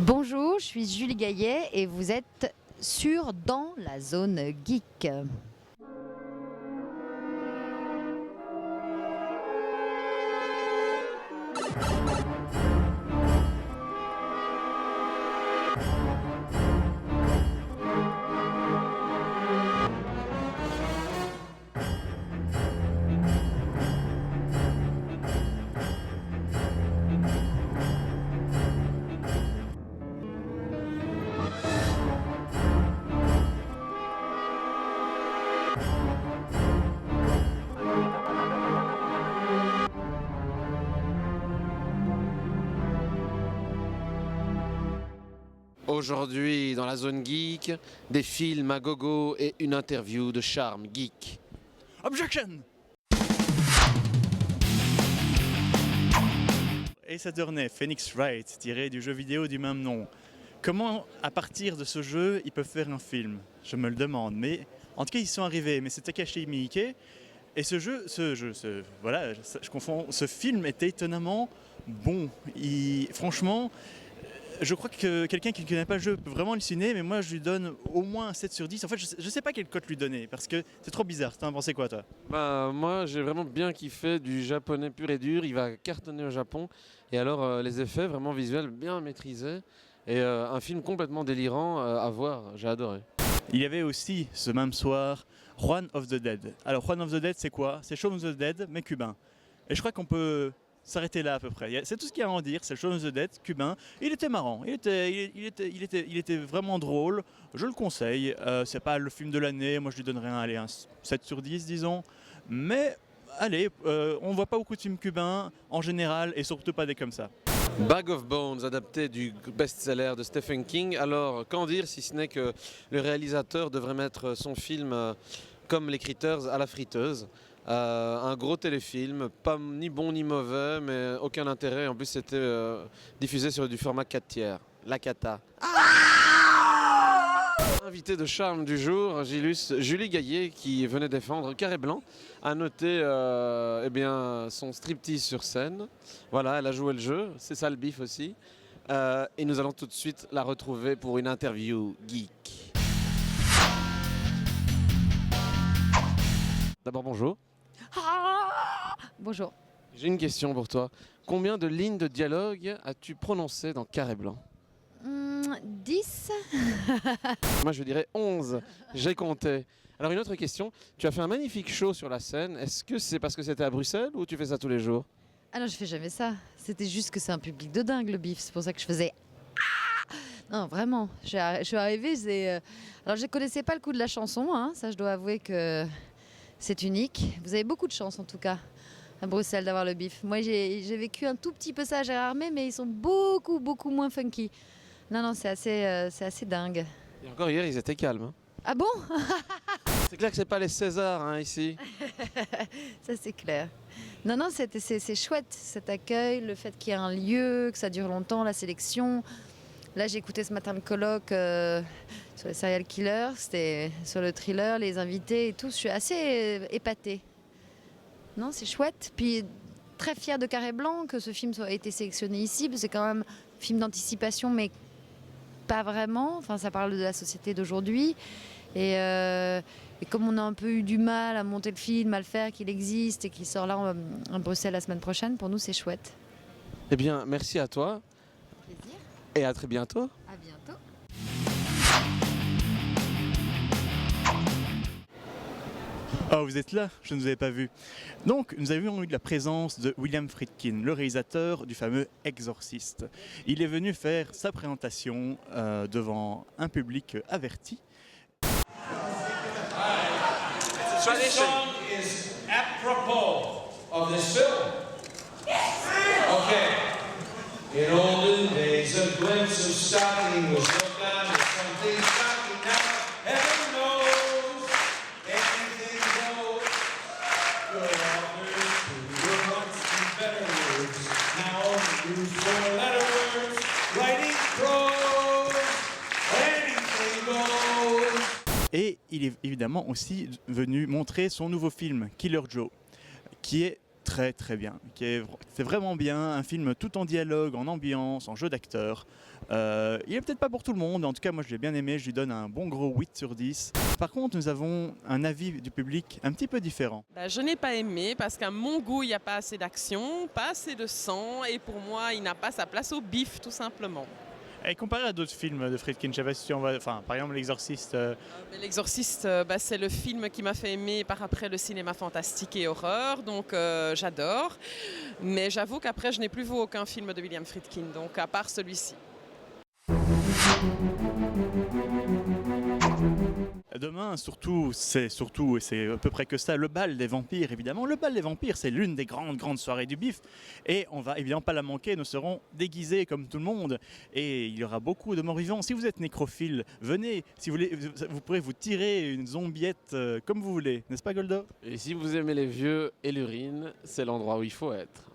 Bonjour, je suis Julie Gaillet et vous êtes sur Dans la zone geek. Aujourd'hui, dans la zone geek, des films à gogo et une interview de Charme Geek. Objection! Ace Attorney, Phoenix Wright, tiré du jeu vidéo du même nom. Comment, à partir de ce jeu, ils peuvent faire un film? Je me le demande, mais en tout cas, ils sont arrivés. Mais c'est Takashi Miike. Et voilà, je confonds. Ce film était étonnamment bon. Franchement, je crois que quelqu'un qui ne connaît pas le jeu peut vraiment halluciner, mais moi je lui donne au moins un 7 sur 10. En fait, je sais pas quelle cote lui donner, parce que c'est trop bizarre. T'en as pensé quoi, toi? Moi, j'ai vraiment bien kiffé du japonais pur et dur. Il va cartonner au Japon. Et alors, les effets vraiment visuels bien maîtrisés. Et un film complètement délirant à voir. J'ai adoré. Il y avait aussi, ce même soir, Juan of the Dead. Alors, Juan of the Dead, c'est quoi? C'est Shaun of the Dead, mais cubain. Et je crois qu'on peut s'arrêter là à peu près. C'est tout ce qu'il y a à en dire, c'est Shaun of the Dead, cubain. Il était marrant, il était vraiment drôle. Je le conseille. C'est pas le film de l'année, moi je lui donnerais un 7 sur 10, disons. Mais allez, on voit pas beaucoup de films cubains en général, et surtout pas des comme ça. Bag of Bones, adapté du best-seller de Stephen King. Alors, qu'en dire si ce n'est que le réalisateur devrait mettre son film comme les Critters à la friteuse. Un gros téléfilm, pas ni bon ni mauvais, mais aucun intérêt. En plus, c'était diffusé sur du format 4 tiers. La cata. Invité de charme du jour, Julie Gaillet, qui venait défendre Carré Blanc, a noté son striptease sur scène. Voilà, elle a joué le jeu, c'est ça le bif aussi. Et nous allons tout de suite la retrouver pour une interview geek. D'abord, bonjour. Bonjour. J'ai une question pour toi. Combien de lignes de dialogue as-tu prononcées dans Carré Blanc? 10. Moi, je dirais 11. J'ai compté. Alors, une autre question. Tu as fait un magnifique show sur la scène. Est-ce que c'est parce que c'était à Bruxelles ou tu fais ça tous les jours? Ah non, je fais jamais ça. C'était juste que c'est un public de dingue, le bif. C'est pour ça que je faisais... Non, vraiment. Je suis arrivée, alors je ne connaissais pas le coup de la chanson, hein. Ça, je dois avouer que c'est unique. Vous avez beaucoup de chance, en tout cas, à Bruxelles, d'avoir le bif. Moi, j'ai vécu un tout petit peu ça à Gérardmer, mais ils sont beaucoup, beaucoup moins funky. Non, c'est assez dingue. Et encore hier, ils étaient calmes. Hein. Ah bon? C'est clair que c'est pas les Césars hein, ici. Ça, c'est clair. Non, c'est chouette, cet accueil, le fait qu'il y ait un lieu, que ça dure longtemps, la sélection. Là, j'ai écouté ce matin le colloque sur les serial killers, c'était sur le thriller, les invités et tout. Je suis assez épatée. Non, c'est chouette. Puis, très fière de Carré Blanc, que ce film ait été sélectionné ici. C'est quand même un film d'anticipation, mais pas vraiment. Enfin, ça parle de la société d'aujourd'hui. Et comme on a un peu eu du mal à monter le film, à le faire, qu'il existe et qu'il sort là en Bruxelles la semaine prochaine, pour nous, c'est chouette. Eh bien, merci à toi. Plaisir. Et à très bientôt. À bientôt. Oh, vous êtes là? Je ne vous avais pas vu. Donc, nous avons eu la présence de William Friedkin, le réalisateur du fameux Exorciste. Il est venu faire sa présentation devant un public averti. This song is apropos of this film. Okay. In olden days, a glimpse of stocking was looked on as something shocking. Now, heaven knows, anything goes. Good authors who were once in better words, now only use four-letter words. Writing prose, anything goes. Et il est évidemment aussi venu montrer son nouveau film, Killer Joe, qui est très très bien. C'est vraiment bien, un film tout en dialogue, en ambiance, en jeu d'acteur. Il est peut-être pas pour tout le monde, en tout cas moi je l'ai bien aimé, je lui donne un bon gros 8 sur 10. Par contre nous avons un avis du public un petit peu différent. Je n'ai pas aimé parce qu'à mon goût, il n'y a pas assez d'action, pas assez de sang et pour moi, il n'a pas sa place au bif tout simplement. Et comparé à d'autres films de Friedkin, je sais pas si on va, enfin, par exemple L'Exorciste. L'Exorciste, c'est le film qui m'a fait aimer par après le cinéma fantastique et horreur, donc j'adore. Mais j'avoue qu'après, je n'ai plus vu aucun film de William Friedkin, donc à part celui-ci. Demain, c'est à peu près que ça, le bal des vampires, évidemment. Le bal des vampires, c'est l'une des grandes soirées du bif. Et on va évidemment pas la manquer, nous serons déguisés comme tout le monde. Et il y aura beaucoup de morts vivants. Si vous êtes nécrophile, venez. Si vous voulez, vous pourrez vous tirer une zombiette comme vous voulez. N'est-ce pas, Goldo? Et si vous aimez les vieux et l'urine, c'est l'endroit où il faut être.